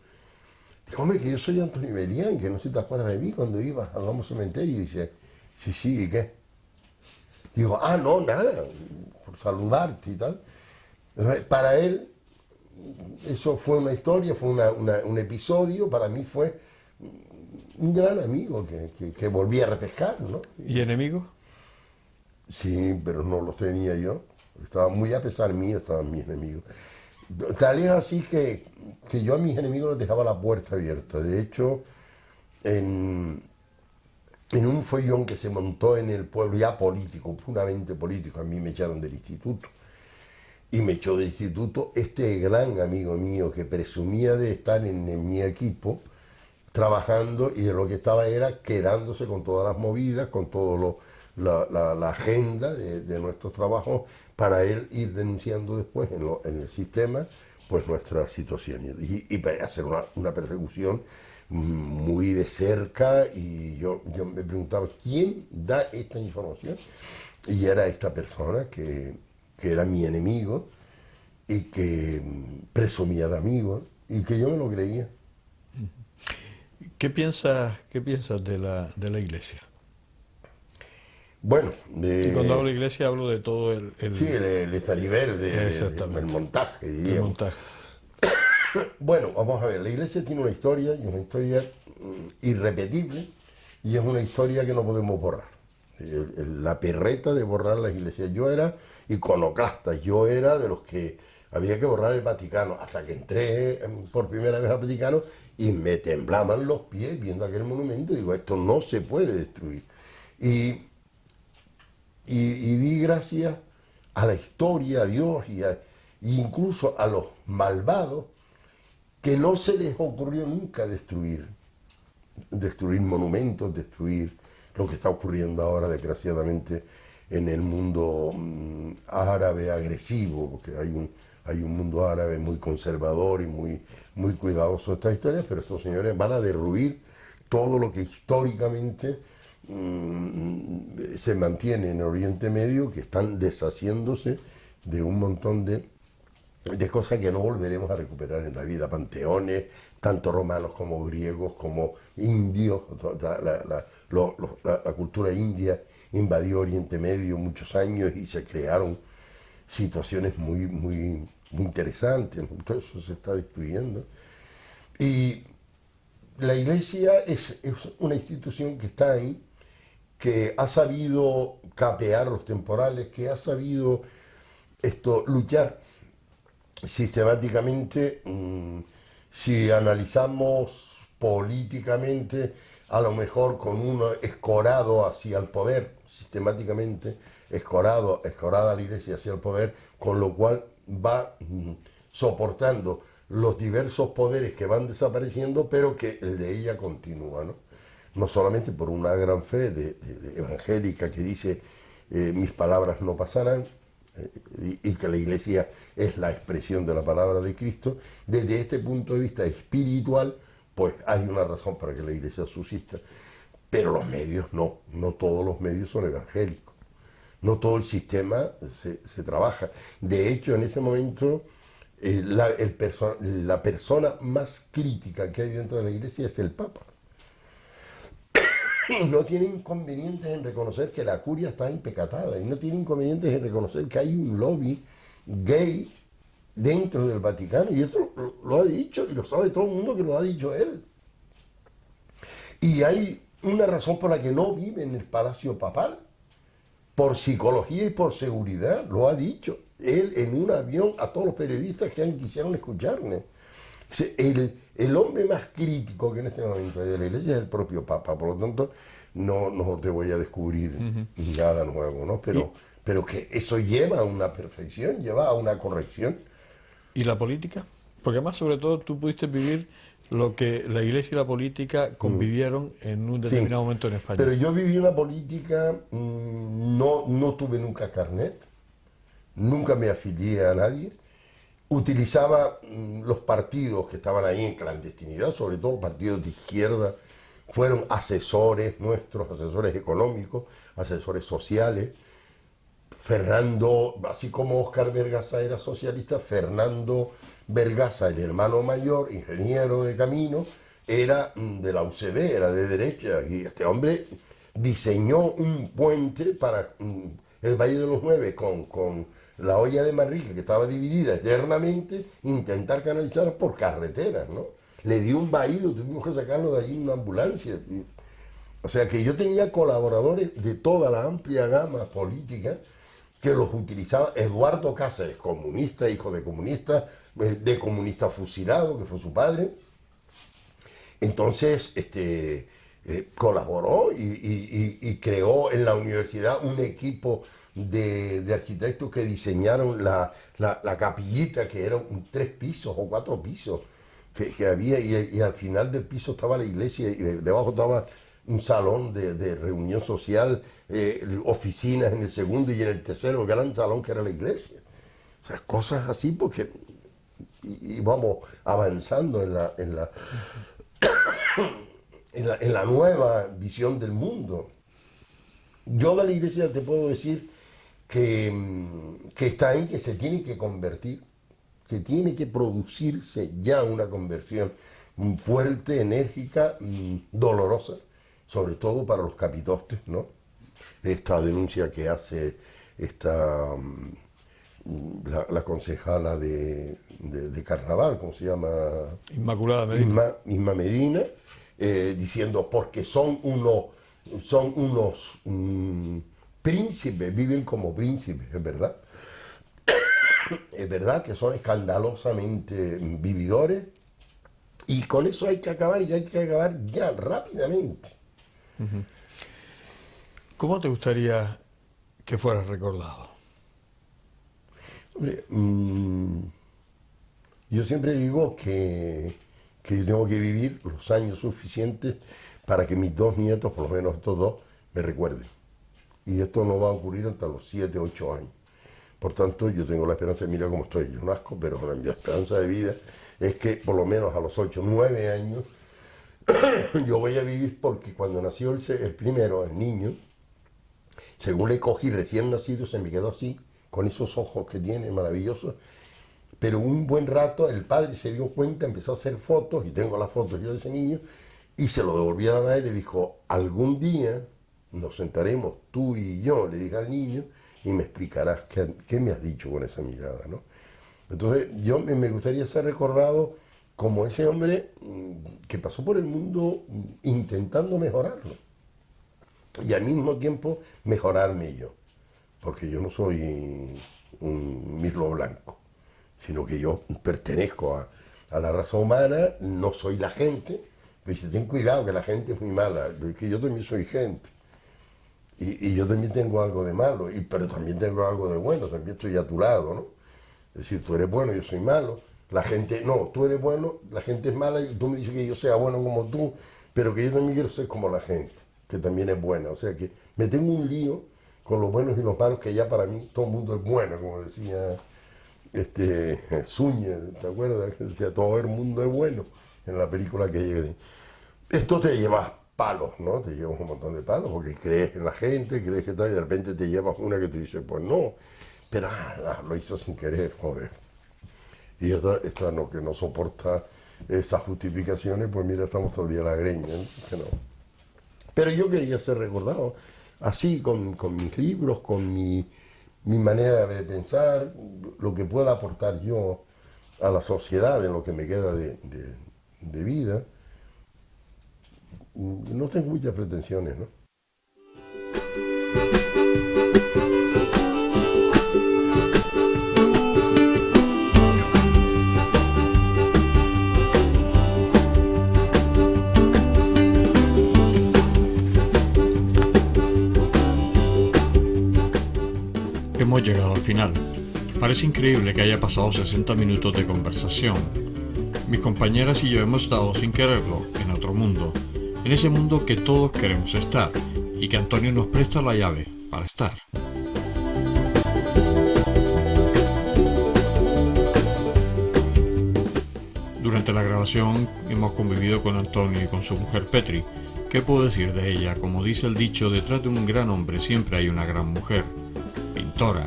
Dijo, hombre, que yo soy Antonio Belián, que no sé si te acuerdas de mí cuando ibas al Lomo Cementerio. Y dice, sí, ¿y qué? Digo, no, nada, por saludarte y tal. Entonces, para él, eso fue una historia, fue un episodio, para mí fue un gran amigo que volví a repescar, ¿no? ¿Y enemigos? Sí, pero no los tenía yo. Estaba muy a pesar mío, estaban mis enemigos. Tal es así que yo a mis enemigos les dejaba la puerta abierta. De hecho, en un follón que se montó en el pueblo, ya político, puramente político, a mí me echaron del instituto. Y me echó del instituto este gran amigo mío que presumía de estar en mi equipo, trabajando, y de lo que estaba era quedándose con todas las movidas, con todo la agenda de nuestros trabajos, para él ir denunciando después en el sistema pues nuestras situaciones y para hacer una persecución muy de cerca. Y yo me preguntaba, ¿quién da esta información? Y era esta persona que era mi enemigo y que presumía de amigo y que yo me lo creía. ¿Qué piensas de la iglesia? Bueno, y cuando hablo de iglesia hablo de todo el sí, el estanivel, el montaje, diríamos. El montaje. Bueno, vamos a ver, la iglesia tiene una historia, y una historia irrepetible, y es una historia que no podemos borrar. La perreta de borrar las iglesias. Yo era iconoclasta, yo era de los que había que borrar el Vaticano, hasta que entré por primera vez al Vaticano y me temblaban los pies viendo aquel monumento y digo, esto no se puede destruir. Y di gracias a la historia, a Dios y incluso a los malvados, que no se les ocurrió nunca destruir monumentos, destruir lo que está ocurriendo ahora, desgraciadamente, en el mundo árabe agresivo, porque hay un mundo árabe muy conservador y muy cuidadoso de estas historias, pero estos señores van a derruir todo lo que históricamente se mantiene en Oriente Medio, que están deshaciéndose de un montón de cosas que no volveremos a recuperar en la vida, panteones, tanto romanos como griegos, como indios. La cultura india invadió Oriente Medio muchos años y se crearon situaciones muy interesantes. Todo eso se está destruyendo. Y la Iglesia es una institución que está ahí, que ha sabido capear los temporales, que ha sabido luchar sistemáticamente. Si analizamos políticamente, a lo mejor con uno escorado hacia el poder, sistemáticamente escorada la Iglesia hacia el poder, con lo cual va soportando los diversos poderes que van desapareciendo, pero que el de ella continúa, ¿no? No solamente por una gran fe evangélica que dice mis palabras no pasarán, y que la Iglesia es la expresión de la palabra de Cristo. Desde este punto de vista espiritual, pues hay una razón para que la Iglesia subsista, pero los medios no todos los medios son evangélicos, no todo el sistema se trabaja. De hecho, en este momento la persona más crítica que hay dentro de la Iglesia es el Papa. Y no tiene inconvenientes en reconocer que la curia está impecatada, y no tiene inconvenientes en reconocer que hay un lobby gay dentro del Vaticano, y eso lo ha dicho, y lo sabe todo el mundo, que lo ha dicho él. Y hay una razón por la que no vive en el Palacio Papal, por psicología y por seguridad, lo ha dicho él en un avión a todos los periodistas que quisieron escucharle. El hombre más crítico que en este momento hay de la Iglesia es el propio Papa, por lo tanto no te voy a descubrir nada nuevo, ¿no? Pero que eso lleva a una perfección, lleva a una corrección. ¿Y la política? Porque además, sobre todo, tú pudiste vivir lo que la Iglesia y la política convivieron en un determinado momento en España. Pero yo viví una política, no tuve nunca carnet, nunca me afilié a nadie. Utilizaba los partidos que estaban ahí en clandestinidad, sobre todo partidos de izquierda, fueron asesores nuestros, asesores económicos, asesores sociales. Fernando, así como Óscar Vergasa era socialista, Fernando Vergasa, el hermano mayor, ingeniero de camino, era de la UCD, era de derecha, y este hombre diseñó un puente para el Valle de los Nueve con la olla de Manrique, que estaba dividida eternamente, intentar canalizarla por carreteras, ¿no? Le dio un vaído, tuvimos que sacarlo de allí en una ambulancia. O sea que yo tenía colaboradores de toda la amplia gama política que los utilizaba. Eduardo Cáceres, comunista, hijo de comunista fusilado, que fue su padre. Entonces, colaboró y creó en la universidad un equipo de arquitectos que diseñaron la capillita, que eran 3 pisos o 4 pisos que había, y al final del piso estaba la iglesia, y debajo estaba un salón de reunión social, oficinas en el segundo, y en el tercero el gran salón que era la iglesia. O sea, cosas así, porque íbamos avanzando en la nueva visión del mundo. Yo de la Iglesia te puedo decir que está ahí, que se tiene que convertir, que tiene que producirse ya una conversión fuerte, enérgica, dolorosa, sobre todo para los capitostes, ¿no? Esta denuncia que hace la concejala de Carnaval, ¿cómo se llama? Inmaculada Medina. Isma Medina, diciendo porque son unos príncipes, viven como príncipes, es verdad. Es verdad que son escandalosamente vividores, y con eso hay que acabar, y hay que acabar ya rápidamente. ¿Cómo te gustaría que fueras recordado? Hombre, yo siempre digo que yo tengo que vivir los años suficientes para que mis 2 nietos, por lo menos estos 2, me recuerden. Y esto no va a ocurrir hasta los 7, 8 años. Por tanto, yo tengo la esperanza, mira cómo estoy, yo nazco, pero mi esperanza de vida es que por lo menos a los 8, 9 años yo voy a vivir porque cuando nació el primero, el niño, según le cogí recién nacido, se me quedó así, con esos ojos que tiene maravillosos. Pero un buen rato el padre se dio cuenta, empezó a hacer fotos, y tengo las fotos yo de ese niño, y se lo devolvió a la madre y le dijo, algún día nos sentaremos tú y yo, le dije al niño, y me explicarás qué me has dicho con esa mirada, ¿no? Entonces yo me gustaría ser recordado como ese hombre que pasó por el mundo intentando mejorarlo, y al mismo tiempo mejorarme yo, porque yo no soy un mirlo blanco, sino que yo pertenezco a la raza humana, no soy la gente. Dice, ten cuidado que la gente es muy mala, que yo también soy gente. Y yo también tengo algo de malo, pero también tengo algo de bueno, también estoy a tu lado, ¿no? Es decir, tú eres bueno, yo soy malo. La gente, no, tú eres bueno, la gente es mala y tú me dices que yo sea bueno como tú, pero que yo también quiero ser como la gente, que también es buena. O sea que me tengo un lío con los buenos y los malos, que ya para mí todo el mundo es bueno, como decía Zúñiga, ¿te acuerdas? Que decía, todo el mundo es bueno, en la película que llegué. Esto te lleva palos, ¿no? Te llevas un montón de palos, porque crees en la gente, crees que tal, y de repente te llevas una que te dice, pues no, pero lo hizo sin querer, joder. Y esta no, que no soporta esas justificaciones, pues mira, estamos todo el día a la greña, ¿no? Que no. Pero yo quería ser recordado así, con mis libros, con mi manera de pensar, lo que pueda aportar yo a la sociedad en lo que me queda de vida. No tengo muchas pretensiones, ¿no? Hemos llegado al final. Parece increíble que haya pasado 60 minutos de conversación. Mis compañeras y yo hemos estado, sin quererlo, en otro mundo. En ese mundo que todos queremos estar, y que Antonio nos presta la llave para estar. Durante la grabación hemos convivido con Antonio y con su mujer Petri. ¿Qué puedo decir de ella? Como dice el dicho, detrás de un gran hombre siempre hay una gran mujer. Pintora.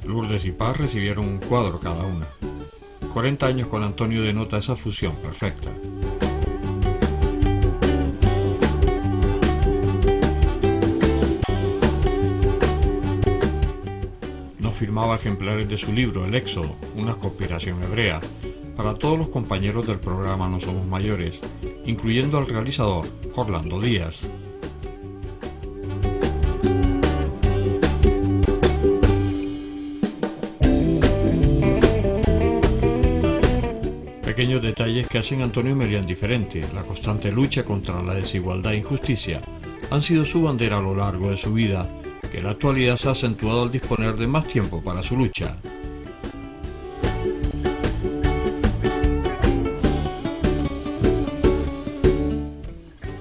Lourdes y Paz recibieron un cuadro cada una. 40 años con Antonio denota esa fusión perfecta. Nos firmaba ejemplares de su libro El Éxodo, una conspiración hebrea, para todos los compañeros del programa No Somos Mayores, incluyendo al realizador Orlando Díaz. Pequeños detalles que hacen a Antonio Melián diferente, la constante lucha contra la desigualdad e injusticia, han sido su bandera a lo largo de su vida, que en la actualidad se ha acentuado al disponer de más tiempo para su lucha.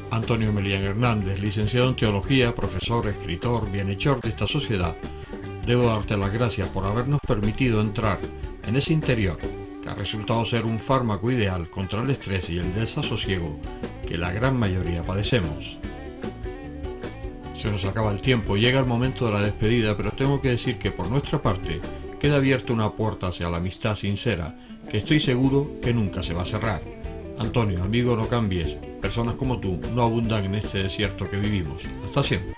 Antonio Melián Hernández, licenciado en Teología, profesor, escritor, bienhechor de esta sociedad, debo darte las gracias por habernos permitido entrar en ese interior que ha resultado ser un fármaco ideal contra el estrés y el desasosiego que la gran mayoría padecemos. Se nos acaba el tiempo, llega el momento de la despedida, pero tengo que decir que por nuestra parte queda abierta una puerta hacia la amistad sincera, que estoy seguro que nunca se va a cerrar. Antonio, amigo, no cambies, personas como tú no abundan en este desierto que vivimos. Hasta siempre.